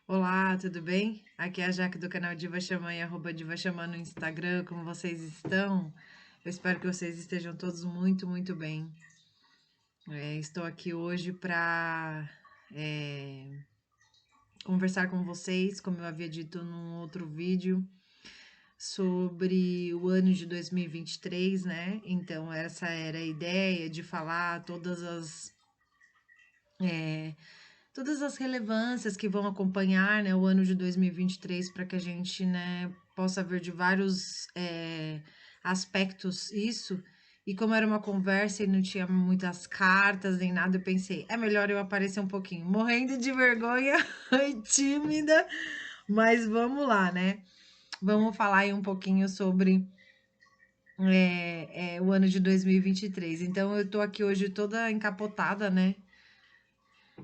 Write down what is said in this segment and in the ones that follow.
Olá, tudo bem? Aqui é a Jaque do canal Diva Xamã e @Diva Xamã no Instagram. Como vocês estão? Eu espero que vocês estejam todos muito bem. Estou aqui hoje para conversar com vocês, como eu havia dito num outro vídeo, sobre o ano de 2023, né? Então, essa era a ideia de falar todas as relevâncias que vão acompanhar, né, o ano de 2023 para que a gente, né, possa ver de vários aspectos isso. E como era uma conversa e não tinha muitas cartas nem nada, eu pensei, é melhor eu aparecer um pouquinho, morrendo de vergonha e tímida, mas vamos lá, né? Vamos falar aí um pouquinho sobre o ano de 2023. Então, eu tô aqui hoje toda encapotada, né?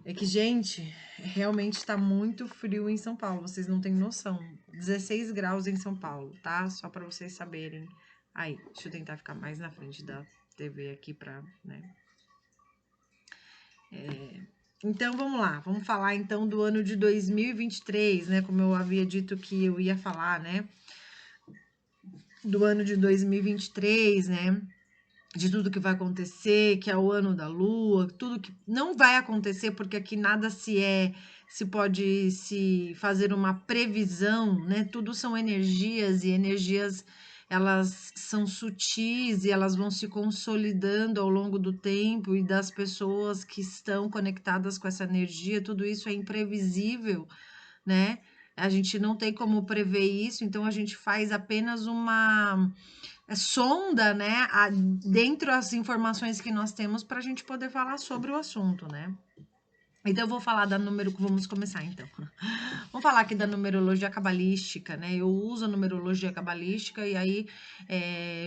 É que, gente, realmente tá muito frio em São Paulo, vocês não têm noção. 16 graus em São Paulo, tá? Só para vocês saberem. Aí, deixa eu tentar ficar mais na frente da TV aqui pra, né? Então, vamos lá. Vamos falar, então, do ano de 2023, né? Como eu havia dito que eu ia falar, né? Do ano de 2023, né? De tudo que vai acontecer, que é o ano da lua, tudo que não vai acontecer, porque aqui nada se pode se fazer uma previsão, né? Tudo são energias e energias elas são sutis e elas vão se consolidando ao longo do tempo e das pessoas que estão conectadas com essa energia, tudo isso é imprevisível, né? A gente não tem como prever isso, então a gente faz apenas uma sonda, né, dentro das informações que nós temos para a gente poder falar sobre o assunto, né? Então, eu vou falar da vamos começar então. Vamos falar aqui da numerologia cabalística, né? Eu uso a numerologia cabalística e aí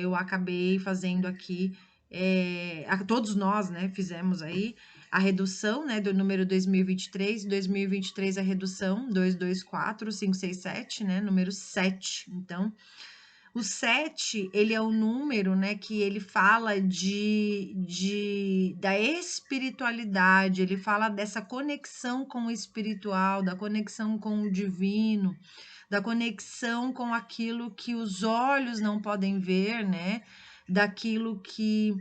eu acabei fazendo aqui, todos nós, né, fizemos aí a redução, né, do número 2023. 2023 a redução 224 567, né, número 7. Então, o 7, ele é o número, né, que ele fala da espiritualidade, ele fala dessa conexão com o espiritual, da conexão com o divino, da conexão com aquilo que os olhos não podem ver, né, daquilo que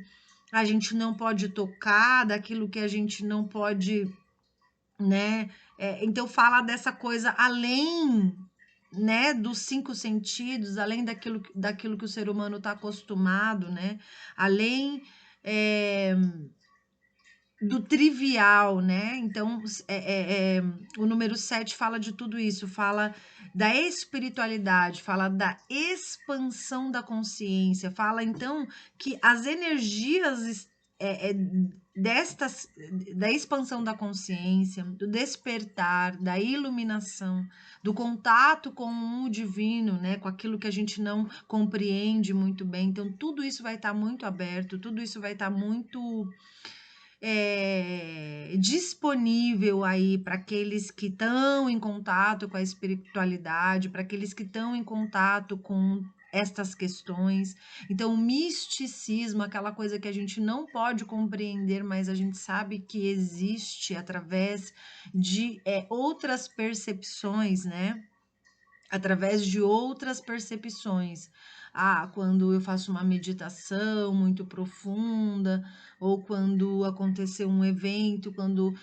a gente não pode tocar, daquilo que a gente não pode, né, então fala dessa coisa além, né, dos 5 sentidos, além daquilo que o ser humano está acostumado, né, além do trivial, né, então o número 7 fala de tudo isso, fala da espiritualidade, fala da expansão da consciência, fala então que as energias destas, da expansão da consciência, do despertar, da iluminação, do contato com o divino, né, com aquilo que a gente não compreende muito bem. Então, tudo isso vai estar muito aberto, tudo isso vai estar muito disponível aí para aqueles que estão em contato com a espiritualidade, para aqueles que estão em contato com estas questões. Então, o misticismo, aquela coisa que a gente não pode compreender, mas a gente sabe que existe através de outras percepções, né? Através de outras percepções. Ah, quando eu faço uma meditação muito profunda, ou quando aconteceu um evento, quando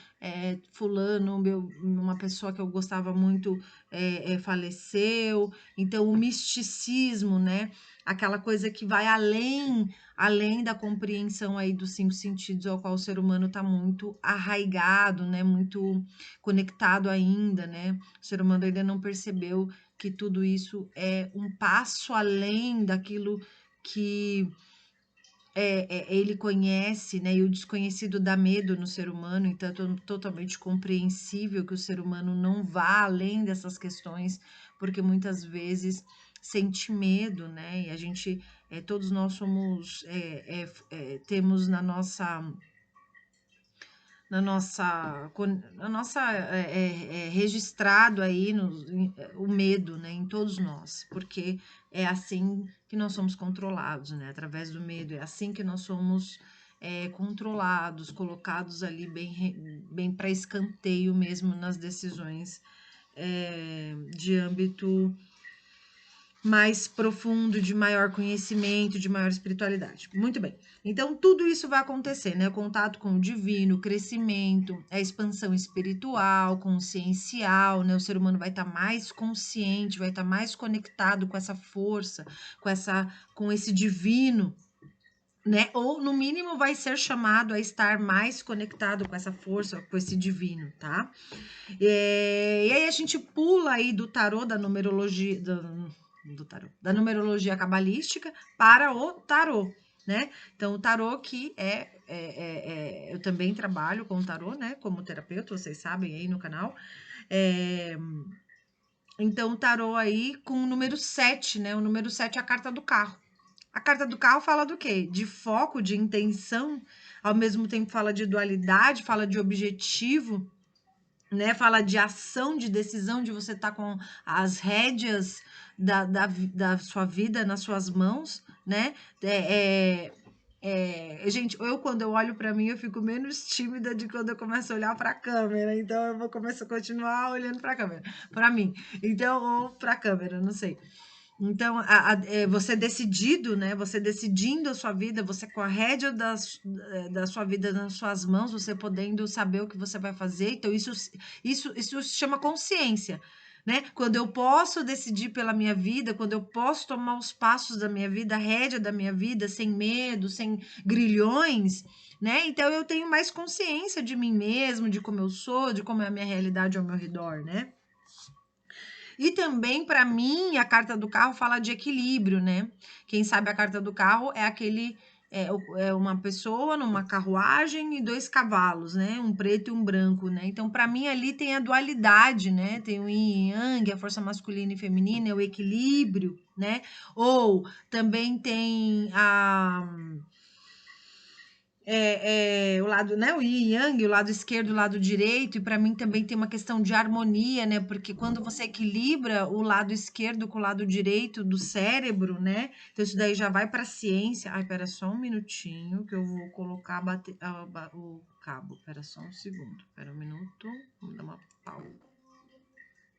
fulano, uma pessoa que eu gostava muito, faleceu. Então, o misticismo, né? Aquela coisa que vai além da compreensão aí dos 5 sentidos ao qual o ser humano está muito arraigado, né? Muito conectado ainda, né? O ser humano ainda não percebeu que tudo isso é um passo além daquilo que ele conhece, né? E o desconhecido dá medo no ser humano, então é totalmente compreensível que o ser humano não vá além dessas questões, porque muitas vezes sente medo, né? E a gente, todos nós somos, temos na nossa registrado aí o medo, né, em todos nós, porque é assim que nós somos controlados, né, através do medo, é assim que nós somos controlados, colocados ali bem para escanteio mesmo nas decisões de âmbito mais profundo, de maior conhecimento, de maior espiritualidade. Muito bem. Então, tudo isso vai acontecer, né? Contato com o divino, crescimento, a expansão espiritual, consciencial, né? O ser humano vai estar mais consciente, vai estar mais conectado com essa força, com esse divino, né? Ou, no mínimo, vai ser chamado a estar mais conectado com essa força, com esse divino, tá? E aí a gente pula aí do tarô, da numerologia, da numerologia cabalística para o tarô, né? Então, o tarô que eu também trabalho com o tarô, né? Como terapeuta, vocês sabem aí no canal. Então, o tarô aí com o número 7, né? O número 7 é a carta do carro. A carta do carro fala do quê? De foco, de intenção, ao mesmo tempo fala de dualidade, fala de objetivo, né? Fala de ação, de decisão, de você estar com as rédeas da sua vida nas suas mãos, né? Gente, quando eu olho para mim, eu fico menos tímida de quando eu começo a olhar para a câmera. Então, eu vou começar a continuar olhando para a câmera, para mim. Então, ou para a câmera, não sei. Então, você decidido, né? Você decidindo a sua vida, você com a rédea da sua vida nas suas mãos, você podendo saber o que você vai fazer. Então, isso se chama consciência, né? Quando eu posso decidir pela minha vida, quando eu posso tomar os passos da minha vida, a rédea da minha vida, sem medo, sem grilhões, né? Então, eu tenho mais consciência de mim mesmo, de como eu sou, de como é a minha realidade ao meu redor, né? E também, para mim, a carta do carro fala de equilíbrio, né? Quem sabe a carta do carro é uma pessoa numa carruagem e 2 cavalos, né? Um preto e um branco, né? Então, para mim, ali tem a dualidade, né? Tem o yin e yang, a força masculina e feminina, é o equilíbrio, né? Ou também tem o lado, né, o yin e yang, o lado esquerdo, o lado direito, e para mim também tem uma questão de harmonia, né, porque quando você equilibra o lado esquerdo com o lado direito do cérebro, né, então isso daí já vai para a ciência. Ai, pera só um minutinho que eu vou colocar o cabo, pera só um segundo, pera um minuto, vamos dar uma pausa,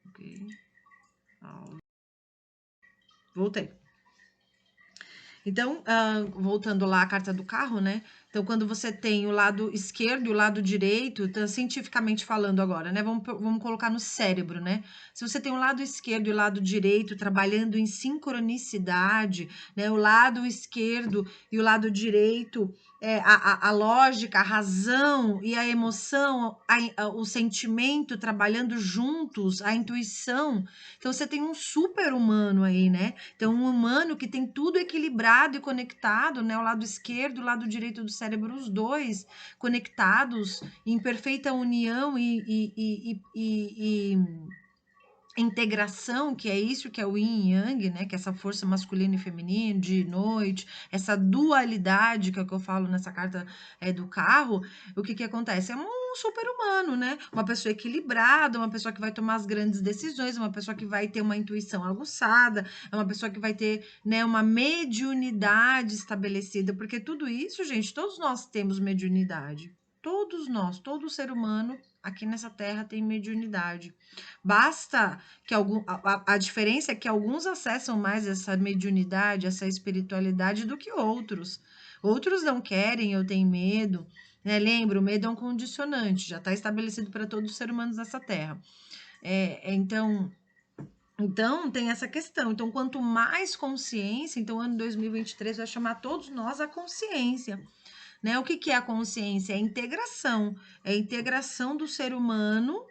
ok, pausa. Voltei. Então, voltando lá à carta do carro, né? Então, quando você tem o lado esquerdo e o lado direito, então, cientificamente falando agora, né? Vamos colocar no cérebro, né? Se você tem o lado esquerdo e o lado direito trabalhando em sincronicidade, né? O lado esquerdo e o lado direito, a lógica, a razão e a emoção, o sentimento trabalhando juntos, a intuição. Então, você tem um super humano aí, né? Então, um humano que tem tudo equilibrado e conectado, né? O lado esquerdo, o lado direito do cérebro, os dois conectados em perfeita união e integração, que é isso que é o yin e yang, né? Que é essa força masculina e feminina, dia e noite, essa dualidade que é o que eu falo nessa carta do carro. O que que acontece? É um super-humano, né? Uma pessoa equilibrada, uma pessoa que vai tomar as grandes decisões, uma pessoa que vai ter uma intuição aguçada, é uma pessoa que vai ter, né, uma mediunidade estabelecida, porque tudo isso, gente, todos nós temos mediunidade. Todos nós, todo ser humano aqui nessa terra tem mediunidade. Basta que a diferença é que alguns acessam mais essa mediunidade, essa espiritualidade do que outros. Outros não querem, eu tenho medo, né? Lembra, o medo é um condicionante, já está estabelecido para todos os seres humanos dessa terra. Então, tem essa questão. Então, quanto mais consciência, então, ano 2023 vai chamar todos nós à consciência, né? O que que é a consciência? É a integração do ser humano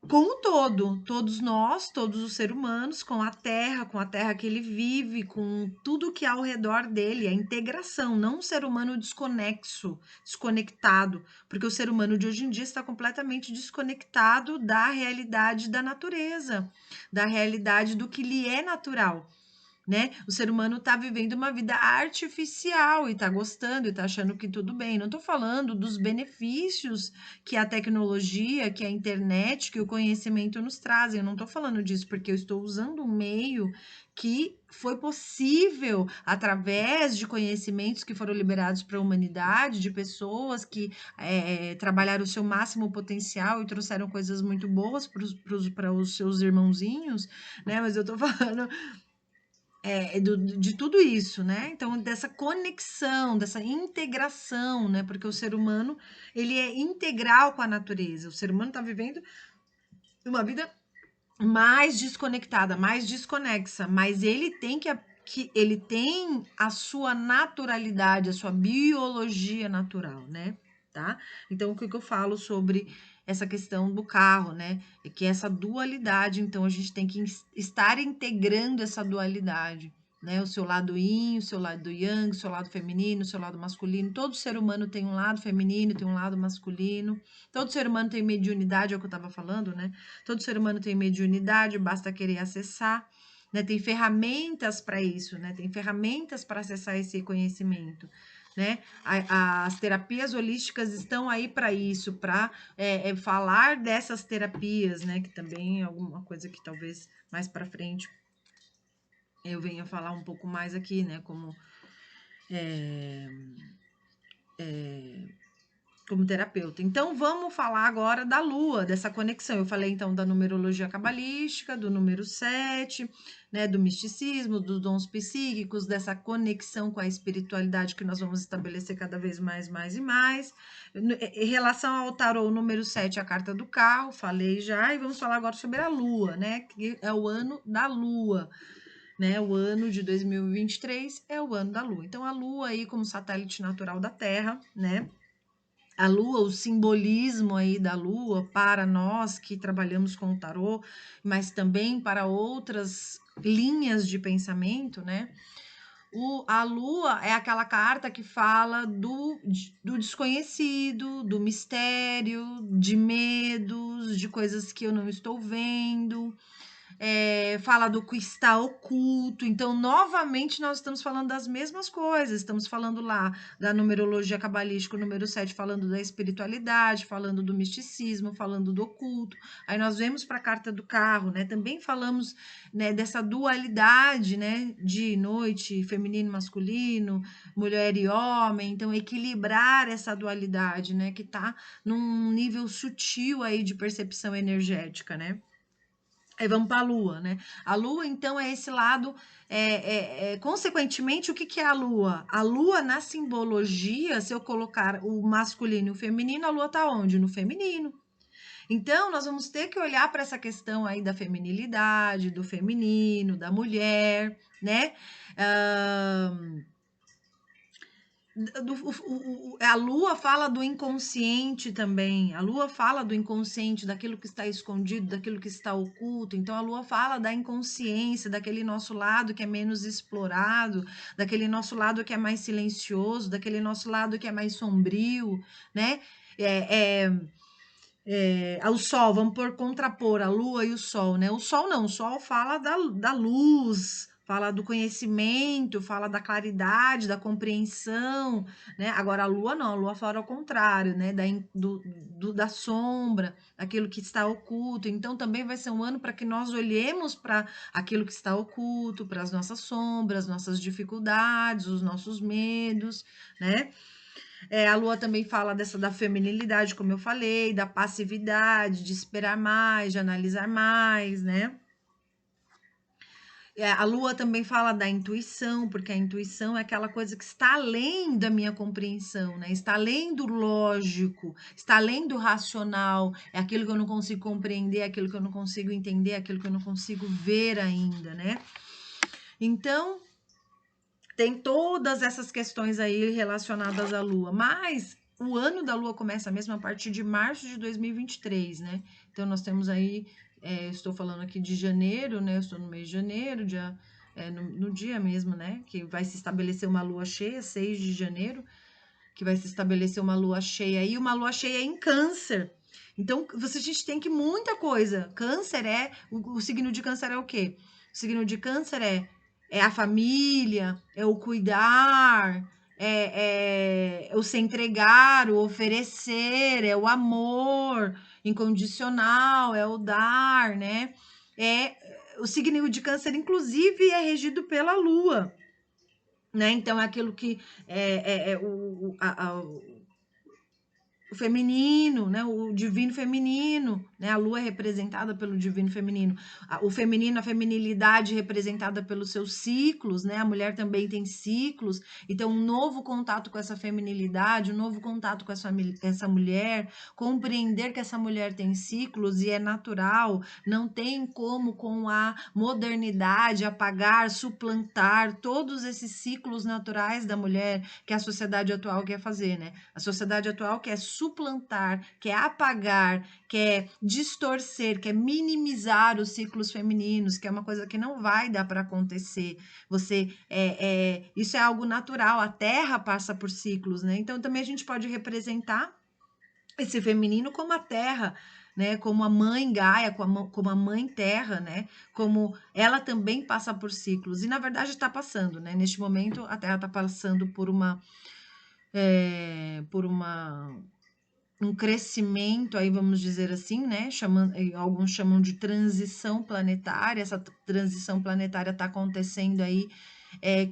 com o todo, todos nós, todos os seres humanos, com a terra que ele vive, com tudo que há ao redor dele, a integração, não um ser humano desconexo, desconectado, porque o ser humano de hoje em dia está completamente desconectado da realidade da natureza, da realidade do que lhe é natural. né? O ser humano está vivendo uma vida artificial e está gostando e está achando que tudo bem. Não estou falando dos benefícios que a tecnologia, que a internet, que o conhecimento nos trazem. Eu não estou falando disso porque eu estou usando um meio que foi possível através de conhecimentos que foram liberados para a humanidade, de pessoas que trabalharam o seu máximo potencial e trouxeram coisas muito boas para os seus irmãozinhos, né? Mas eu estou falando de tudo isso, né? Então, dessa conexão, dessa integração, né? Porque o ser humano, ele é integral com a natureza. O ser humano está vivendo uma vida mais desconectada, mais desconexa, mas ele tem que ele tem a sua naturalidade, a sua biologia natural, né? Tá? Então, o que eu falo sobre essa questão do carro, né? É que essa dualidade, então, a gente tem que estar integrando essa dualidade, né? O seu lado yin, o seu lado yang, o seu lado feminino, o seu lado masculino. Todo ser humano tem um lado feminino, tem um lado masculino. Todo ser humano tem mediunidade, é o que eu estava falando, né? Todo ser humano tem mediunidade, basta querer acessar, né? Tem ferramentas para isso, né? Tem ferramentas para acessar esse conhecimento, né? As terapias holísticas estão aí para isso, para falar dessas terapias, né? Que também é alguma coisa que talvez mais para frente eu venha falar um pouco mais aqui, né? Como terapeuta. Então, vamos falar agora da lua, dessa conexão. Eu falei, então, da numerologia cabalística, do número 7, né, do misticismo, dos dons psíquicos, dessa conexão com a espiritualidade que nós vamos estabelecer cada vez mais e mais. Em relação ao tarô, o número 7 é a carta do carro, falei já, e vamos falar agora sobre a lua, né, que é o ano da lua. Né, o ano de 2023 é o ano da lua. Então, a lua aí como satélite natural da Terra, né, a lua, o simbolismo aí da lua para nós que trabalhamos com o tarô, mas também para outras linhas de pensamento, né? A lua é aquela carta que fala do desconhecido, do mistério, de medos, de coisas que eu não estou vendo, fala do que está oculto. Então, novamente, nós estamos falando das mesmas coisas. Estamos falando lá da numerologia cabalística, o número 7, falando da espiritualidade, falando do misticismo, falando do oculto. Aí nós vemos para a carta do carro, né? Também falamos, né, dessa dualidade, né, de noite, feminino, masculino, mulher e homem. Então, equilibrar essa dualidade, né, que está num nível sutil aí de percepção energética, né? Aí vamos para a lua, né? A lua, então, é esse lado. Consequentemente, o que é a lua? A lua, na simbologia, se eu colocar o masculino e o feminino, a lua está onde? No feminino. Então, nós vamos ter que olhar para essa questão aí da feminilidade, do feminino, da mulher, né? A lua fala do inconsciente também. A lua fala do inconsciente, daquilo que está escondido, daquilo que está oculto. Então, a lua fala da inconsciência, daquele nosso lado que é menos explorado, daquele nosso lado que é mais silencioso, daquele nosso lado que é mais sombrio, né? Ao sol, vamos contrapor a lua e o sol, né? O sol não, o sol fala da luz, fala do conhecimento, fala da claridade, da compreensão, né? Agora a lua não, a lua fala ao contrário, né? Da sombra, daquilo que está oculto. Então também vai ser um ano para que nós olhemos para aquilo que está oculto, para as nossas sombras, nossas dificuldades, os nossos medos, né? A lua também fala da feminilidade, como eu falei, da passividade, de esperar mais, de analisar mais, né? A lua também fala da intuição, porque a intuição é aquela coisa que está além da minha compreensão, né? Está além do lógico, está além do racional, é aquilo que eu não consigo compreender, é aquilo que eu não consigo entender, é aquilo que eu não consigo ver ainda, né? Então, tem todas essas questões aí relacionadas à Lua, mas o ano da Lua começa mesmo a partir de março de 2023, né? Então nós temos aí, estou falando aqui de janeiro, né? Eu estou no mês de janeiro, no dia mesmo, né? Que vai se estabelecer uma lua cheia, 6 de janeiro, que vai se estabelecer uma lua cheia e uma lua cheia em Câncer. Então, a gente tem que muita coisa. Câncer o signo de Câncer é o quê? O signo de Câncer é a família, é o cuidar, é o se entregar, o oferecer, é o amor incondicional, é o dar, né? É o signo de Câncer, inclusive, é regido pela Lua, né? Então, é aquilo que é o feminino, né? O divino feminino, né? A lua é representada pelo divino feminino. O feminino, a feminilidade representada pelos seus ciclos, né? A mulher também tem ciclos. Então, um novo contato com essa feminilidade, um novo contato com essa mulher, compreender que essa mulher tem ciclos e é natural, não tem como com a modernidade apagar, suplantar todos esses ciclos naturais da mulher que a sociedade atual quer fazer, né? A sociedade atual quer suplantar, quer apagar, quer distorcer, quer minimizar os ciclos femininos, que é uma coisa que não vai dar para acontecer. Isso é algo natural. A Terra passa por ciclos, né? Então também a gente pode representar esse feminino como a Terra, né? Como a mãe Gaia, como a mãe Terra, né? Como ela também passa por ciclos. E na verdade está passando, né? Neste momento a Terra está passando por um crescimento, aí vamos dizer assim, né? Alguns chamam de transição planetária. Essa transição planetária está acontecendo aí,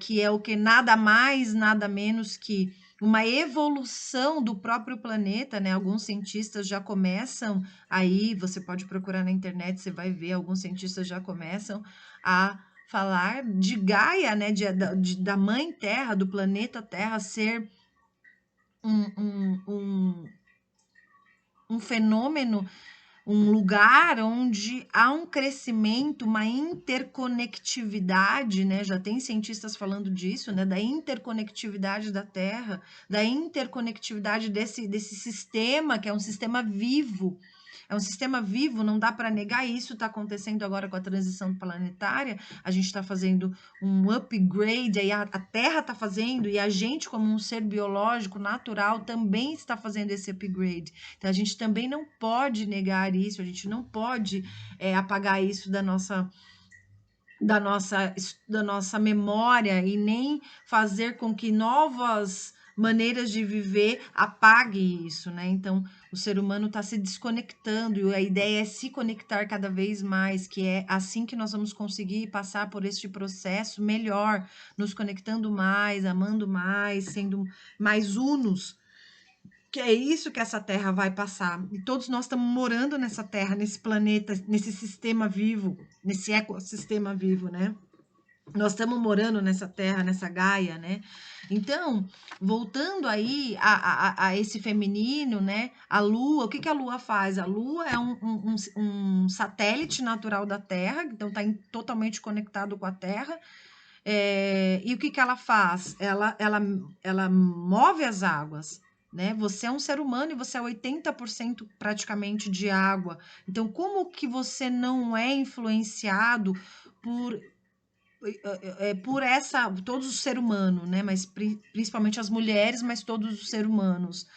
que é o que nada mais, nada menos que uma evolução do próprio planeta, né? Alguns cientistas já começam aí, você pode procurar na internet, você vai ver, alguns cientistas já começam a falar de Gaia, né? Da mãe Terra, do planeta Terra ser um, um, um, um fenômeno, um lugar onde há um crescimento, uma interconectividade, né? Já tem cientistas falando disso, né? Da interconectividade da Terra, da interconectividade desse sistema, que é um sistema vivo. É um sistema vivo, não dá para negar isso. Está acontecendo agora com a transição planetária. A gente está fazendo um upgrade, aí a Terra está fazendo, e a gente, como um ser biológico natural, também está fazendo esse upgrade. Então, a gente também não pode negar isso, a gente não pode apagar isso da nossa memória e nem fazer com que novas maneiras de viver apague isso, né? Então, o ser humano está se desconectando e a ideia é se conectar cada vez mais, que é assim que nós vamos conseguir passar por este processo melhor, nos conectando mais, amando mais, sendo mais unos, que é isso que essa Terra vai passar. E todos nós estamos morando nessa Terra, nesse planeta, nesse sistema vivo, nesse ecossistema vivo, né? Nós estamos morando nessa Terra, nessa Gaia, né? Então, voltando aí a esse feminino, né? A Lua, o que a Lua faz? A Lua é um satélite natural da Terra, então está totalmente conectado com a Terra. E o que ela faz? Ela move as águas, né? Você é um ser humano e você é 80% praticamente de água. Então, como que você não é influenciado por todos os seres humanos, né? Mas principalmente as mulheres, mas todos os seres humanos.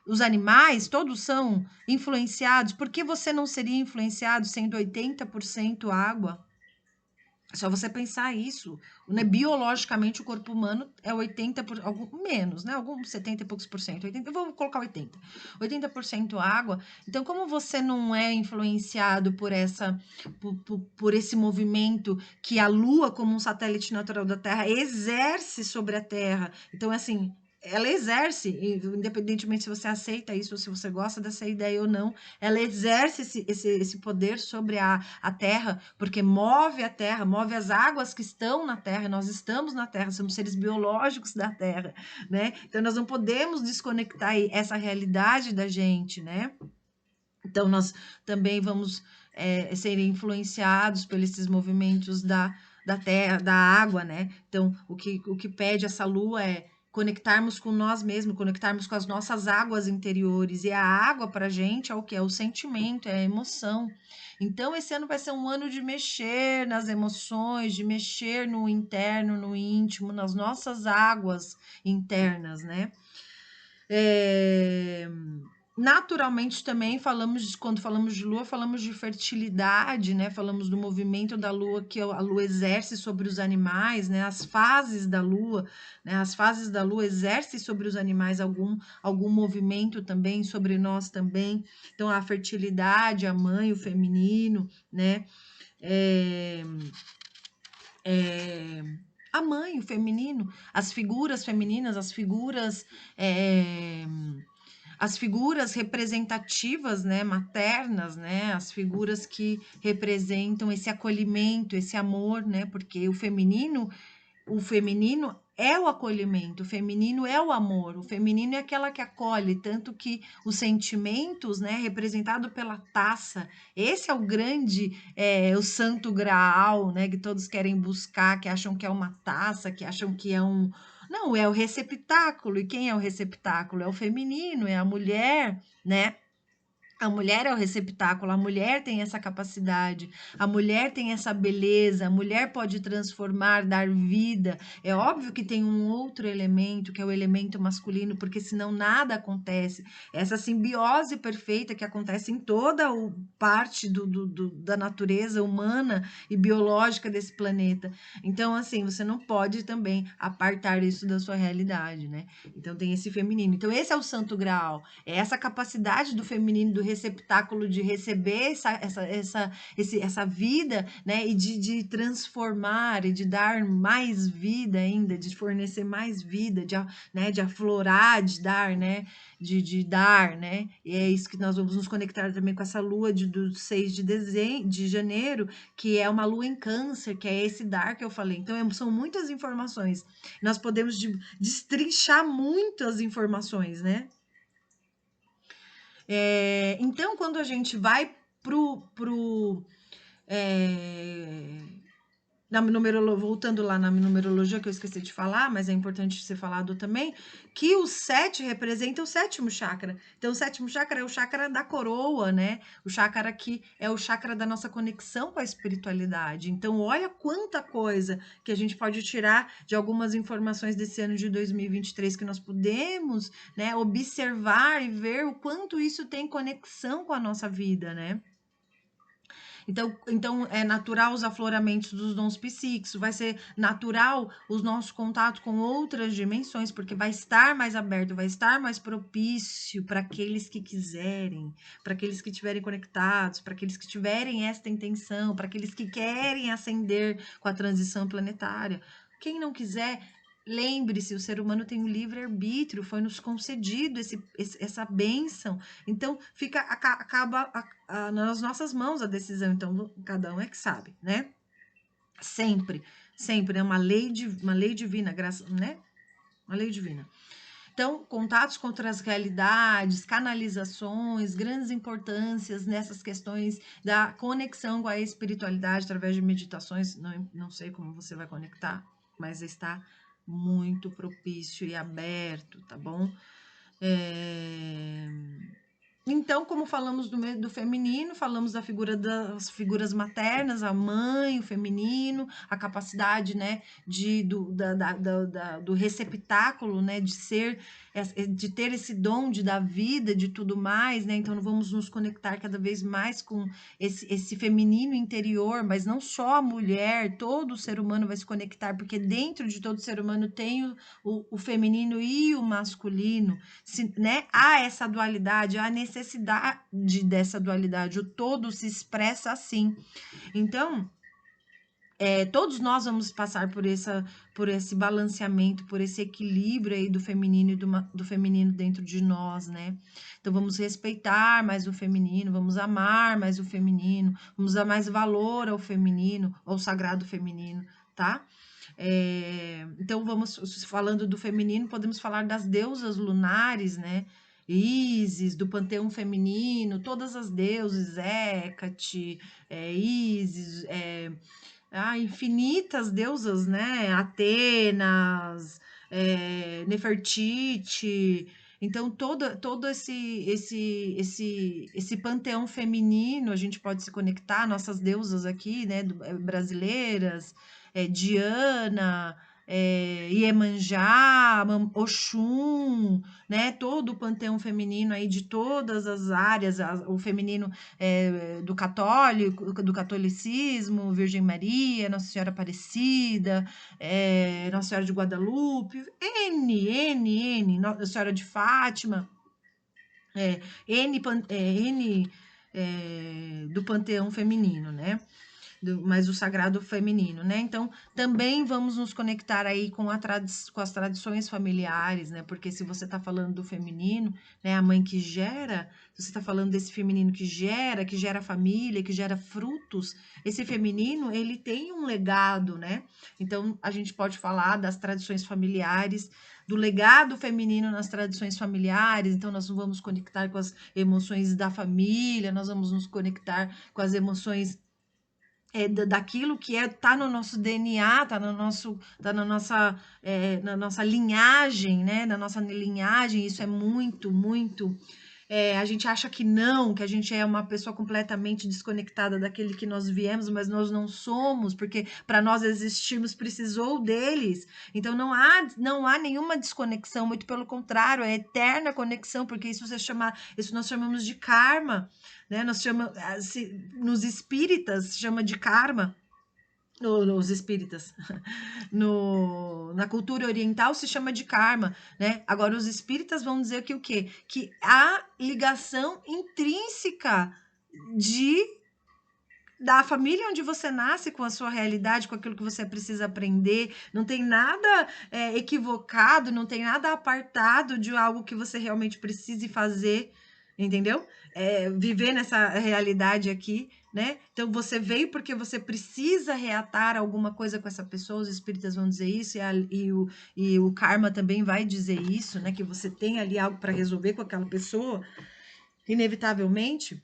Os animais, todos são influenciados. Por que você não seria influenciado sendo 80% água? É só você pensar isso, né? Biologicamente, o corpo humano é 80%, algum menos, né? Alguns 70 e poucos por cento, 80, eu vou colocar 80% água. Então, como você não é influenciado por esse movimento que a Lua, como um satélite natural da Terra, exerce sobre a Terra? Então, assim, ela exerce, independentemente se você aceita isso ou se você gosta dessa ideia ou não, ela exerce esse poder sobre a Terra, porque move a Terra, move as águas que estão na Terra. Nós estamos na Terra, somos seres biológicos da Terra, né? Então, nós não podemos desconectar essa realidade da gente, né? Então, nós também vamos ser influenciados por esses movimentos da terra, da água, né? Então, o que pede essa lua é conectarmos com nós mesmos, conectarmos com as nossas águas interiores. E a água para a gente é o que? É o sentimento, é a emoção. Então, esse ano vai ser um ano de mexer nas emoções, de mexer no interno, no íntimo, nas nossas águas internas, né? Naturalmente também quando falamos de lua, falamos de fertilidade, né? Falamos do movimento da lua que a lua exerce sobre os animais, né? As fases da lua, né? As fases da lua exercem sobre os animais algum movimento também, sobre nós também. Então, a fertilidade, a mãe, o feminino, né? É, é, a mãe, o feminino, as figuras femininas, é, as figuras representativas, né, maternas, né, as figuras que representam esse acolhimento, esse amor, né, porque o feminino é o acolhimento, o feminino é o amor, o feminino é aquela que acolhe, tanto que os sentimentos, né, representado pela taça, esse é o grande, o santo graal, né, que todos querem buscar, que acham que é uma taça, que acham que é um... Não, é o receptáculo, e quem é o receptáculo? É o feminino, é a mulher, né? A mulher é o receptáculo, a mulher tem essa capacidade, a mulher tem essa beleza, a mulher pode transformar, dar vida. É óbvio que tem um outro elemento, que é o elemento masculino, porque senão nada acontece. Essa simbiose perfeita que acontece em toda parte da natureza humana e biológica desse planeta. Então, assim, você não pode também apartar isso da sua realidade, né? Então, tem esse feminino. Então, esse é o santo graal. É essa capacidade do feminino, do receptáculo, de receber essa vida, né? E de transformar e de dar mais vida ainda, de fornecer mais vida, né? De aflorar, de dar, né? De dar, né? E é isso que nós vamos nos conectar também com essa lua do 6 de janeiro, que é uma lua em câncer, que é esse dar que eu falei. Então, são muitas informações. Nós podemos destrinchar muito as informações, né? Então, quando a gente vai pro é, voltando lá na numerologia, que eu esqueci de falar, mas é importante ser falado também, que o 7 representa o sétimo chakra. Então, o sétimo chakra é o chakra da coroa, né? O chakra que é o chakra da nossa conexão com a espiritualidade. Então, olha quanta coisa que a gente pode tirar de algumas informações desse ano de 2023 que nós podemos, né, observar e ver o quanto isso tem conexão com a nossa vida, né? Então, é natural os afloramentos dos dons psíquicos, vai ser natural os nossos contatos com outras dimensões, porque vai estar mais aberto, vai estar mais propício para aqueles que quiserem, para aqueles que estiverem conectados, para aqueles que tiverem esta intenção, para aqueles que querem ascender com a transição planetária. Quem não quiser, lembre-se, o ser humano tem um livre-arbítrio, foi nos concedido essa bênção. Então, acaba nas nossas mãos a decisão. Então, cada um é que sabe, né? Sempre, sempre é uma lei divina, graça, né? Uma lei divina. Então, contatos com outras realidades, canalizações, grandes importâncias nessas questões da conexão com a espiritualidade através de meditações. Não sei como você vai conectar, mas está muito propício e aberto, tá bom? Então, como falamos do feminino, falamos das figuras maternas, a mãe, o feminino, a capacidade, né, do receptáculo, né, de ter esse dom de dar vida, de tudo mais, né? Então, vamos nos conectar cada vez mais com esse feminino interior, mas não só a mulher, todo ser humano vai se conectar, porque dentro de todo ser humano tem o feminino e o masculino, né? Há essa dualidade, há necessidade dessa dualidade, o todo se expressa assim. Então, todos nós vamos passar por esse balanceamento, por esse equilíbrio aí do feminino e do feminino dentro de nós, né? Então, vamos respeitar mais o feminino, vamos amar mais o feminino, vamos dar mais valor ao feminino, ao sagrado feminino, tá? Então, falando do feminino, podemos falar das deusas lunares, né? Ísis, do panteão feminino, todas as deusas, Hécate, Ísis, infinitas deusas, né? Atenas, Nefertiti. Então, todo esse panteão feminino, a gente pode se conectar, nossas deusas aqui, né? Brasileiras, Diana, Iemanjá, Oxum, né? Todo o panteão feminino aí de todas as áreas, o feminino do católico, do catolicismo, Virgem Maria, Nossa Senhora Aparecida, Nossa Senhora de Guadalupe, Nossa Senhora de Fátima, N do panteão feminino, né? Mas o sagrado feminino, né? Então, também vamos nos conectar aí com com as tradições familiares, né? Porque se você está falando do feminino, né? A mãe que gera, se você está falando desse feminino que gera família, que gera frutos, esse feminino, ele tem um legado, né? Então, a gente pode falar das tradições familiares, do legado feminino nas tradições familiares, então nós vamos conectar com as emoções da família, nós vamos nos conectar com as emoções daquilo que tá no nosso DNA, tá na nossa linhagem, né? Na nossa linhagem, isso é muito, muito. A gente acha que não, que a gente é uma pessoa completamente desconectada daquele que nós viemos, mas nós não somos, porque para nós existirmos precisou deles. Então não há nenhuma desconexão, muito pelo contrário, é eterna conexão, porque isso nós chamamos de karma, né? Nos espíritas chama de karma. Os espíritas, na cultura oriental se chama de karma, né? Agora os espíritas vão dizer que o quê? Que há ligação intrínseca da família onde você nasce com a sua realidade, com aquilo que você precisa aprender, não tem nada equivocado, não tem nada apartado de algo que você realmente precise fazer, entendeu? Viver nessa realidade aqui, né? Então você veio porque você precisa reatar alguma coisa com essa pessoa, os espíritas vão dizer isso, e o karma também vai dizer isso, né? Que você tem ali algo para resolver com aquela pessoa, inevitavelmente.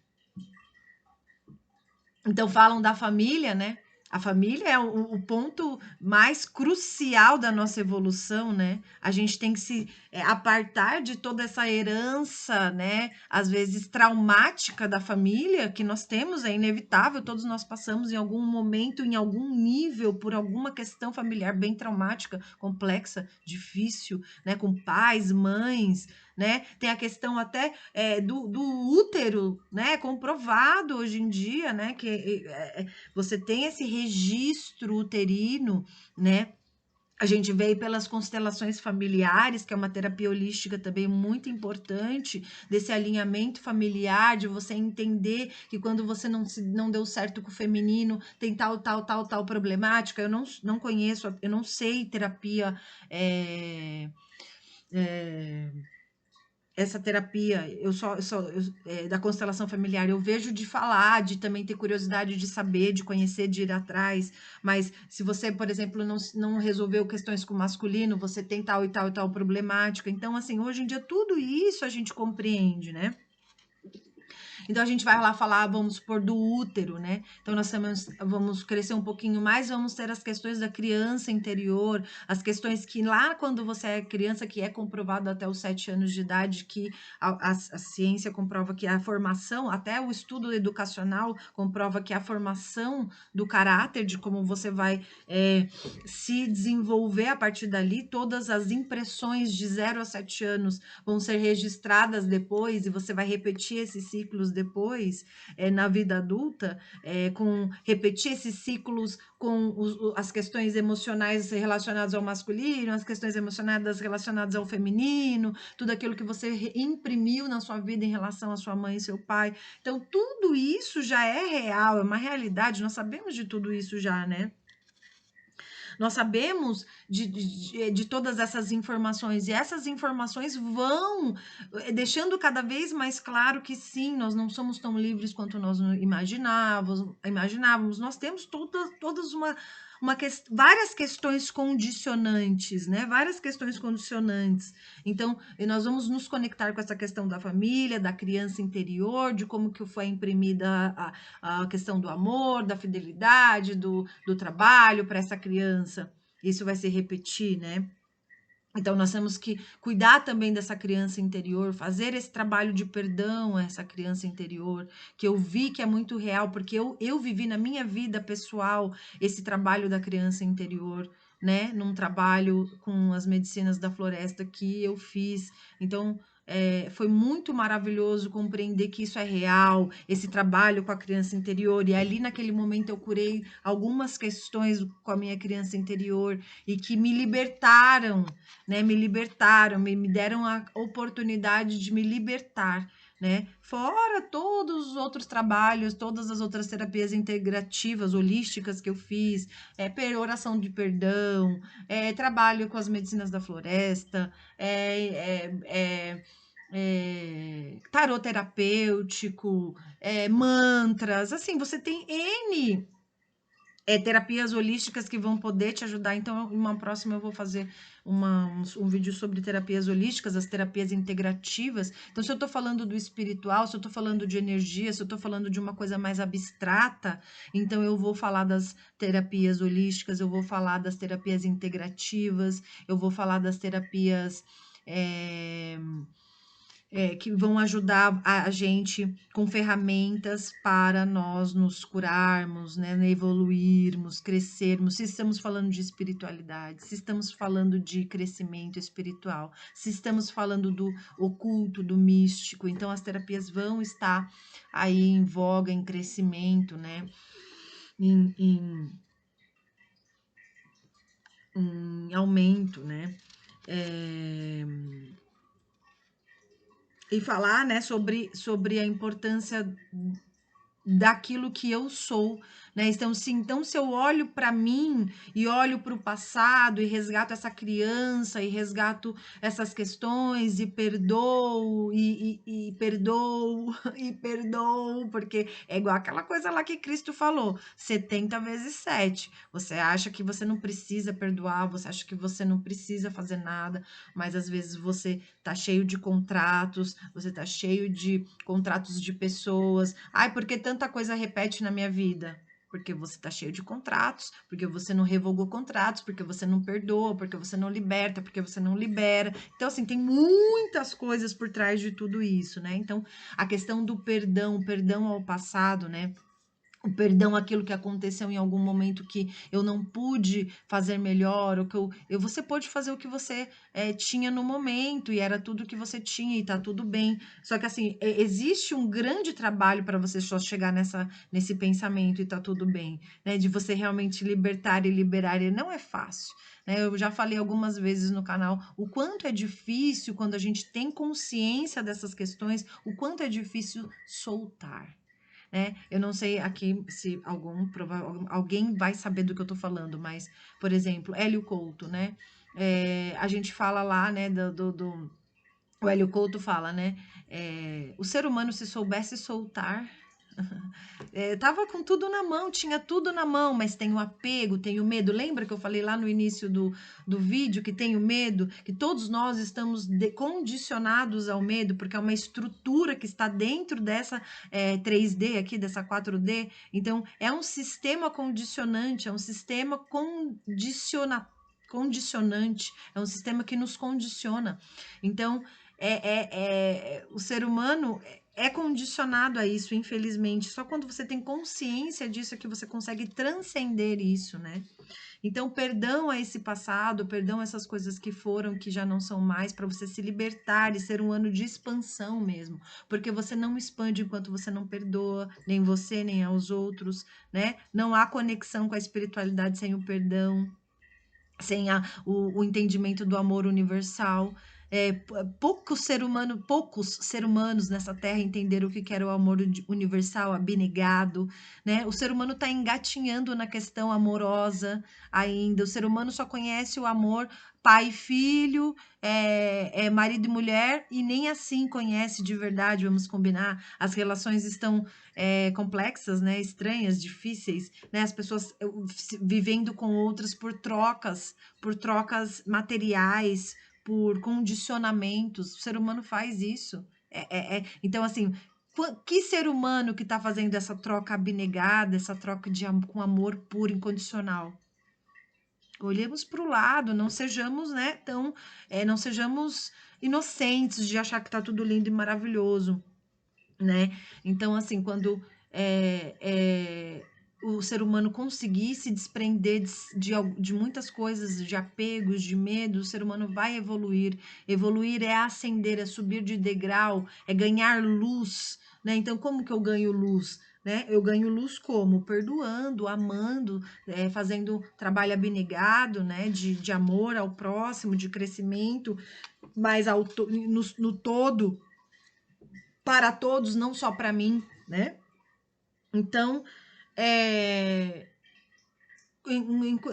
Então falam da família, né? A família é o ponto mais crucial da nossa evolução, né? A gente tem que se apartar de toda essa herança, né? Às vezes traumática da família que nós temos, é inevitável, todos nós passamos em algum momento, em algum nível, por alguma questão familiar bem traumática, complexa, difícil, né? Com pais, mães, né? Tem a questão até do útero, né? Comprovado hoje em dia, né? Que você tem esse registro uterino, né? A gente veio pelas constelações familiares, que é uma terapia holística também muito importante, desse alinhamento familiar, de você entender que quando você não deu certo com o feminino, tem tal problemática. Eu não conheço, eu não sei terapia. Essa terapia, da constelação familiar, eu vejo de falar, de também ter curiosidade de saber, de conhecer, de ir atrás, mas se você, por exemplo, não resolveu questões com o masculino, você tem tal e tal problemática. Então, assim, hoje em dia, tudo isso a gente compreende, né? Então a gente vai lá falar, vamos supor, do útero, né? Então nós vamos crescer um pouquinho mais, vamos ter as questões da criança interior, as questões que lá quando você é criança, que é comprovado até os 7 anos de idade, que a ciência comprova que a formação, até o estudo educacional comprova que a formação do caráter, de como você vai se desenvolver a partir dali, todas as impressões de 0 a 7 anos vão ser registradas depois e você vai repetir esses ciclos depois, na vida adulta, repetir esses ciclos com as questões emocionais relacionadas ao masculino, as questões emocionais relacionadas ao feminino, tudo aquilo que você imprimiu na sua vida em relação à sua mãe e seu pai. Então, tudo isso já é real, é uma realidade, nós sabemos de tudo isso já, né? Nós sabemos de todas essas informações, e essas informações vão deixando cada vez mais claro que sim, nós não somos tão livres quanto nós imaginávamos. Nós temos todas várias questões condicionantes, né? Várias questões condicionantes. Então, nós vamos nos conectar com essa questão da família, da criança interior, de como que foi imprimida a questão do amor, da fidelidade, do trabalho para essa criança. Isso vai se repetir, né? Então, nós temos que cuidar também dessa criança interior, fazer esse trabalho de perdão a essa criança interior, que eu vi que é muito real, porque eu vivi na minha vida pessoal esse trabalho da criança interior, né, num trabalho com as medicinas da floresta que eu fiz. Então, foi muito maravilhoso compreender que isso é real, esse trabalho com a criança interior. E ali, naquele momento, eu curei algumas questões com a minha criança interior e que me libertaram, né? Me libertaram, me deram a oportunidade de me libertar, né? Fora todos os outros trabalhos, todas as outras terapias integrativas, holísticas que eu fiz, oração de perdão, trabalho com as medicinas da floresta, tarot terapêutico, mantras, assim, você tem N terapias holísticas que vão poder te ajudar. Então, em uma próxima eu vou fazer um vídeo sobre terapias holísticas, as terapias integrativas. Então, se eu estou falando do espiritual, se eu estou falando de energia, se eu estou falando de uma coisa mais abstrata, então eu vou falar das terapias holísticas, eu vou falar das terapias integrativas, eu vou falar das terapias que vão ajudar a gente com ferramentas para nós nos curarmos, né, evoluirmos, crescermos. Se estamos falando de espiritualidade, se estamos falando de crescimento espiritual, se estamos falando do oculto, do místico, então as terapias vão estar aí em voga, em crescimento, né, em aumento, né. E falar, né, sobre a importância daquilo que eu sou, né? Então, se eu olho para mim e olho para o passado e resgato essa criança e resgato essas questões e perdoo e perdoo e perdoo, porque é igual aquela coisa lá que Cristo falou, 70 vezes 7. Você acha que você não precisa perdoar, você acha que você não precisa fazer nada, mas às vezes você tá cheio de contratos, você tá cheio de contratos de pessoas. Ai, porque tanta coisa repete na minha vida? Porque você tá cheio de contratos, porque você não revogou contratos, porque você não perdoa, porque você não liberta, porque você não libera. Então, assim, tem muitas coisas por trás de tudo isso, né? Então, a questão do perdão, o perdão ao passado, né? O perdão àquilo que aconteceu em algum momento que eu não pude fazer melhor, ou que você pode fazer o que você tinha no momento, e era tudo que você tinha, e tá tudo bem. Só que assim, existe um grande trabalho para você só chegar nesse pensamento e tá tudo bem, né? De você realmente libertar e liberar, e não é fácil. Né? Eu já falei algumas vezes no canal o quanto é difícil quando a gente tem consciência dessas questões, o quanto é difícil soltar. Né? Eu não sei aqui se alguém vai saber do que eu tô falando, mas, por exemplo, Hélio Couto, né? A gente fala lá, né, o Hélio Couto fala, né? O ser humano, se soubesse soltar, tava com tudo na mão, tinha tudo na mão, mas tem o apego, tem o medo. Lembra que eu falei lá no início do vídeo que tem o medo, que todos nós estamos condicionados ao medo, porque é uma estrutura que está dentro dessa 3D aqui, dessa 4D. Então, é um sistema condicionante, é um sistema condicionante, é um sistema que nos condiciona. Então, o ser humano é condicionado a isso, infelizmente. Só quando você tem consciência disso é que você consegue transcender isso, né? Então, perdão a esse passado, perdão a essas coisas que foram, que já não são mais, para você se libertar e ser um ano de expansão mesmo. Porque você não expande enquanto você não perdoa, nem você, nem aos outros, né? Não há conexão com a espiritualidade sem o perdão, sem o entendimento do amor universal. Poucos seres humanos nessa terra entenderam o que era o amor universal, abnegado, né? O ser humano está engatinhando na questão amorosa ainda. O ser humano só conhece o amor pai e filho, marido e mulher, e nem assim conhece de verdade, vamos combinar. As relações estão complexas, né? Estranhas, difíceis, né? As pessoas vivendo com outras por trocas materiais, por condicionamentos. O ser humano faz isso. Então, assim, que ser humano que está fazendo essa troca abnegada, essa troca com amor puro, incondicional? Olhemos para o lado, não sejamos, né, não sejamos inocentes de achar que está tudo lindo e maravilhoso, né? Então, assim, quando o ser humano conseguir se desprender de muitas coisas, de apegos, de medo, o ser humano vai evoluir. Evoluir é ascender, é subir de degrau, é ganhar luz, né? Então, como que eu ganho luz? Né? Eu ganho luz como? Perdoando, amando, fazendo trabalho abnegado, né? De amor ao próximo, de crescimento, mas no todo, para todos, não só para mim, né? Então, é,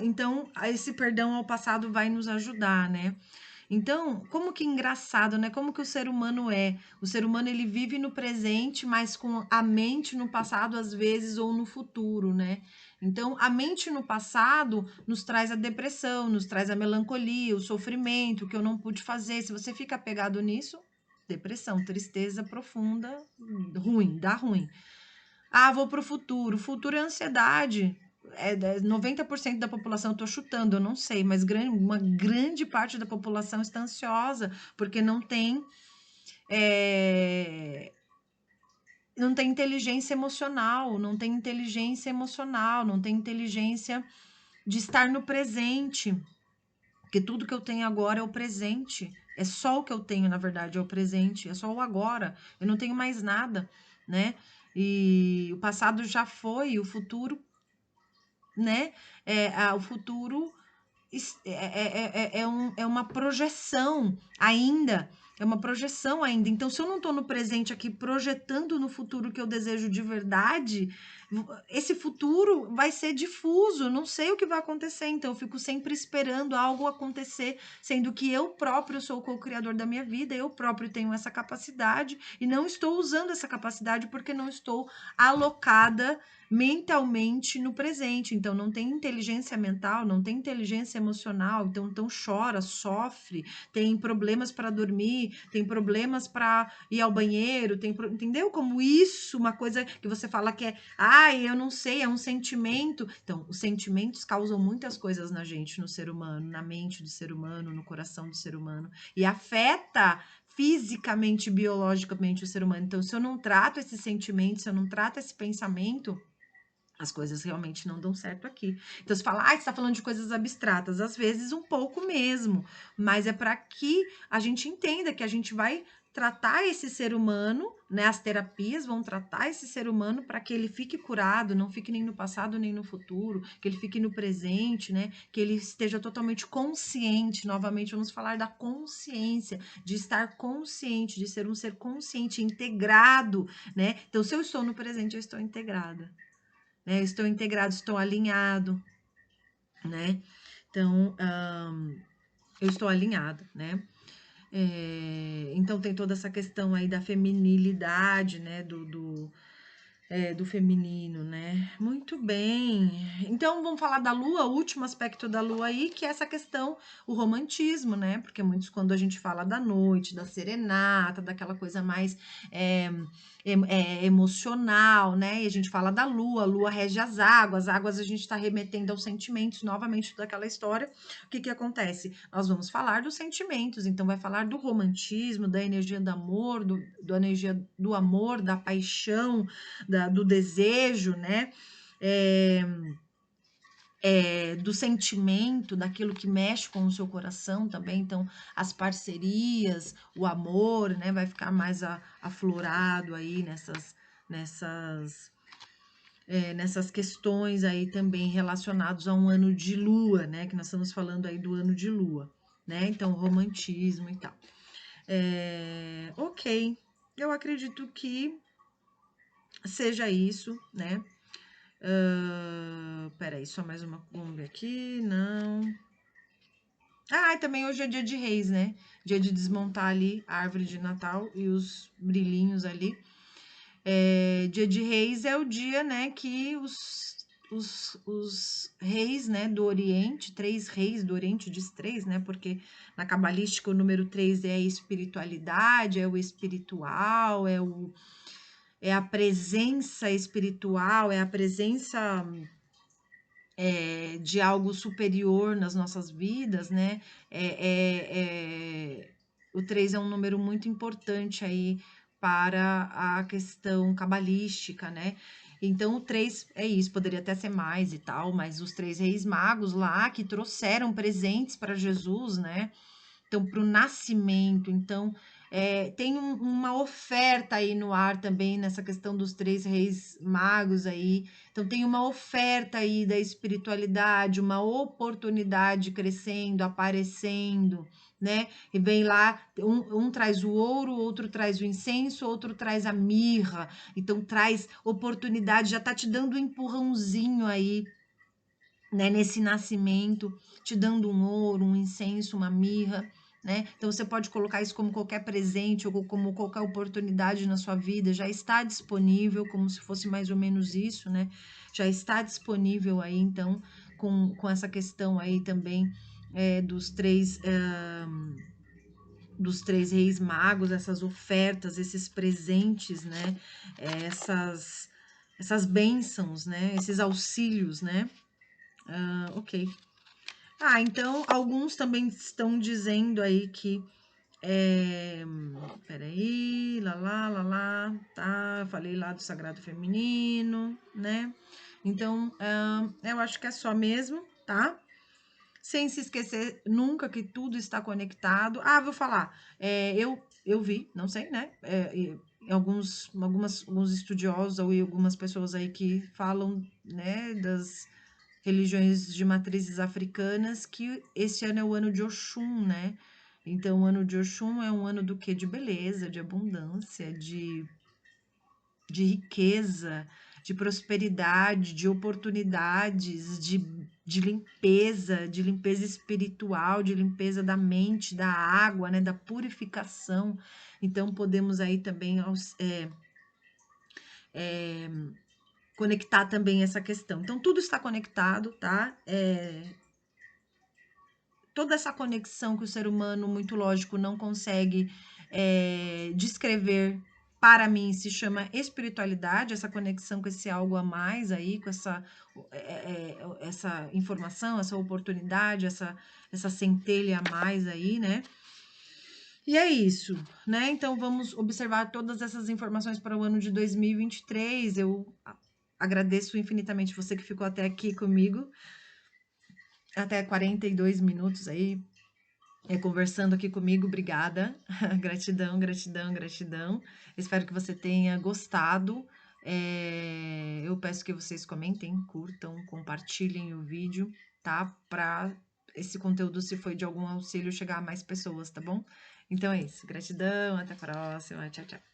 então, esse perdão ao passado vai nos ajudar, né? Então, como que engraçado, né? Como que o ser humano é? O ser humano, ele vive no presente, mas com a mente no passado, às vezes, ou no futuro, né? Então, a mente no passado nos traz a depressão, nos traz a melancolia, o sofrimento, o que eu não pude fazer. Se você fica apegado nisso, depressão, tristeza profunda, ruim, dá ruim. Ah, vou para o futuro. O futuro é ansiedade. 90% da população, eu tô chutando, eu não sei, mas uma grande parte da população está ansiosa porque não tem inteligência emocional, não tem inteligência emocional, não tem inteligência de estar no presente, porque tudo que eu tenho agora é o presente. É só o que eu tenho, na verdade, é o presente, é só o agora. Eu não tenho mais nada, né? E o passado já foi, o futuro, né? O futuro é uma projeção ainda. É uma projeção ainda. Então, se eu não estou no presente aqui projetando no futuro que eu desejo de verdade, esse futuro vai ser difuso. Não sei o que vai acontecer. Então, eu fico sempre esperando algo acontecer, sendo que eu próprio sou o co-criador da minha vida, eu próprio tenho essa capacidade e não estou usando essa capacidade porque não estou alocada mentalmente no presente. Então, não tem inteligência mental, não tem inteligência emocional. Então chora, sofre, tem problemas para dormir, tem problemas para ir ao banheiro, entendeu? Como isso, uma coisa que você fala que é, ai, eu não sei, é um sentimento. Então, os sentimentos causam muitas coisas na gente, no ser humano, na mente do ser humano, no coração do ser humano, e afeta fisicamente, biologicamente o ser humano. Então, se eu não trato esse sentimento, se eu não trato esse pensamento, as coisas realmente não dão certo aqui. Então, você fala, você está falando de coisas abstratas. Às vezes, um pouco mesmo. Mas é para que a gente entenda que a gente vai tratar esse ser humano, né? As terapias vão tratar esse ser humano para que ele fique curado, não fique nem no passado nem no futuro, que ele fique no presente, né? Que ele esteja totalmente consciente. Novamente, vamos falar da consciência, de estar consciente, de ser um ser consciente, integrado, né? Então, se eu estou no presente, eu estou integrada. Né? Estou integrado, estou alinhado, né? Então, eu estou alinhada, né? Então, tem toda essa questão aí da feminilidade, né? Do feminino, né? Muito bem. Então, vamos falar da lua, o último aspecto da lua aí, que é essa questão, o romantismo, né? Porque muitos, quando a gente fala da noite, da serenata, daquela coisa mais emocional, né? E a gente fala da lua, a lua rege as águas a gente está remetendo aos sentimentos, novamente, daquela história. O que que acontece? Nós vamos falar dos sentimentos, então vai falar do romantismo, da energia do amor, do energia do amor, da paixão, do desejo, né? Do sentimento, daquilo que mexe com o seu coração também. Então, as parcerias, o amor, né? Vai ficar mais aflorado aí nessas questões aí também relacionados a um ano de lua, né? Que nós estamos falando aí do ano de lua, né? Então, romantismo e tal. Ok, eu acredito que seja isso, né? Peraí, só mais uma. Vamos ver aqui. Não. E também hoje é dia de reis, né? Dia de desmontar ali a árvore de Natal e os brilhinhos ali. Dia de reis é o dia, né, que os reis, né, do Oriente, 3 reis do Oriente, diz 3, né, porque na cabalística o número 3 é a espiritualidade, é o espiritual, é a presença espiritual, é a presença de algo superior nas nossas vidas, né? O 3 é um número muito importante aí para a questão cabalística, né? Então, o 3 é isso, poderia até ser mais e tal, mas os 3 reis magos lá que trouxeram presentes para Jesus, né? Então, para o nascimento. Então, tem uma oferta aí no ar também, nessa questão dos 3 reis magos aí. Então, tem uma oferta aí da espiritualidade, uma oportunidade crescendo, aparecendo, né? E vem lá, um traz o ouro, outro traz o incenso, outro traz a mirra. Então, traz oportunidade, já tá te dando um empurrãozinho aí, né, nesse nascimento, te dando um ouro, um incenso, uma mirra, né? Então você pode colocar isso como qualquer presente ou como qualquer oportunidade na sua vida, já está disponível, como se fosse mais ou menos isso, né? Já está disponível aí, então, com essa questão aí também dos três reis magos, essas ofertas, esses presentes, né? Essas bênçãos, né? Esses auxílios, né? Ok. Então, alguns também estão dizendo aí que. Peraí, lá, tá? Eu falei lá do sagrado feminino, né? Então, eu acho que é só mesmo, tá? Sem se esquecer nunca que tudo está conectado. Vou falar. Eu vi, não sei, né? Alguns estudiosos ou algumas pessoas aí que falam, né, das religiões de matrizes africanas, que esse ano é o ano de Oxum, né? Então, o ano de Oxum é um ano do quê? De beleza, de abundância, de riqueza, de prosperidade, de oportunidades, de limpeza espiritual, de limpeza da mente, da água, né? Da purificação. Então, podemos aí também conectar também essa questão. Então, tudo está conectado, tá? Toda essa conexão que o ser humano, muito lógico, não consegue descrever, para mim, se chama espiritualidade, essa conexão com esse algo a mais aí, com essa informação, essa oportunidade, essa centelha a mais aí, né? E é isso, né? Então, vamos observar todas essas informações para o ano de 2023. Eu agradeço infinitamente você que ficou até aqui comigo, até 42 minutos aí, conversando aqui comigo. Obrigada. Gratidão, gratidão, gratidão. Espero que você tenha gostado. Eu peço que vocês comentem, curtam, compartilhem o vídeo, tá? Para esse conteúdo, se foi de algum auxílio, chegar a mais pessoas, tá bom? Então é isso. Gratidão, até a próxima. Tchau, tchau.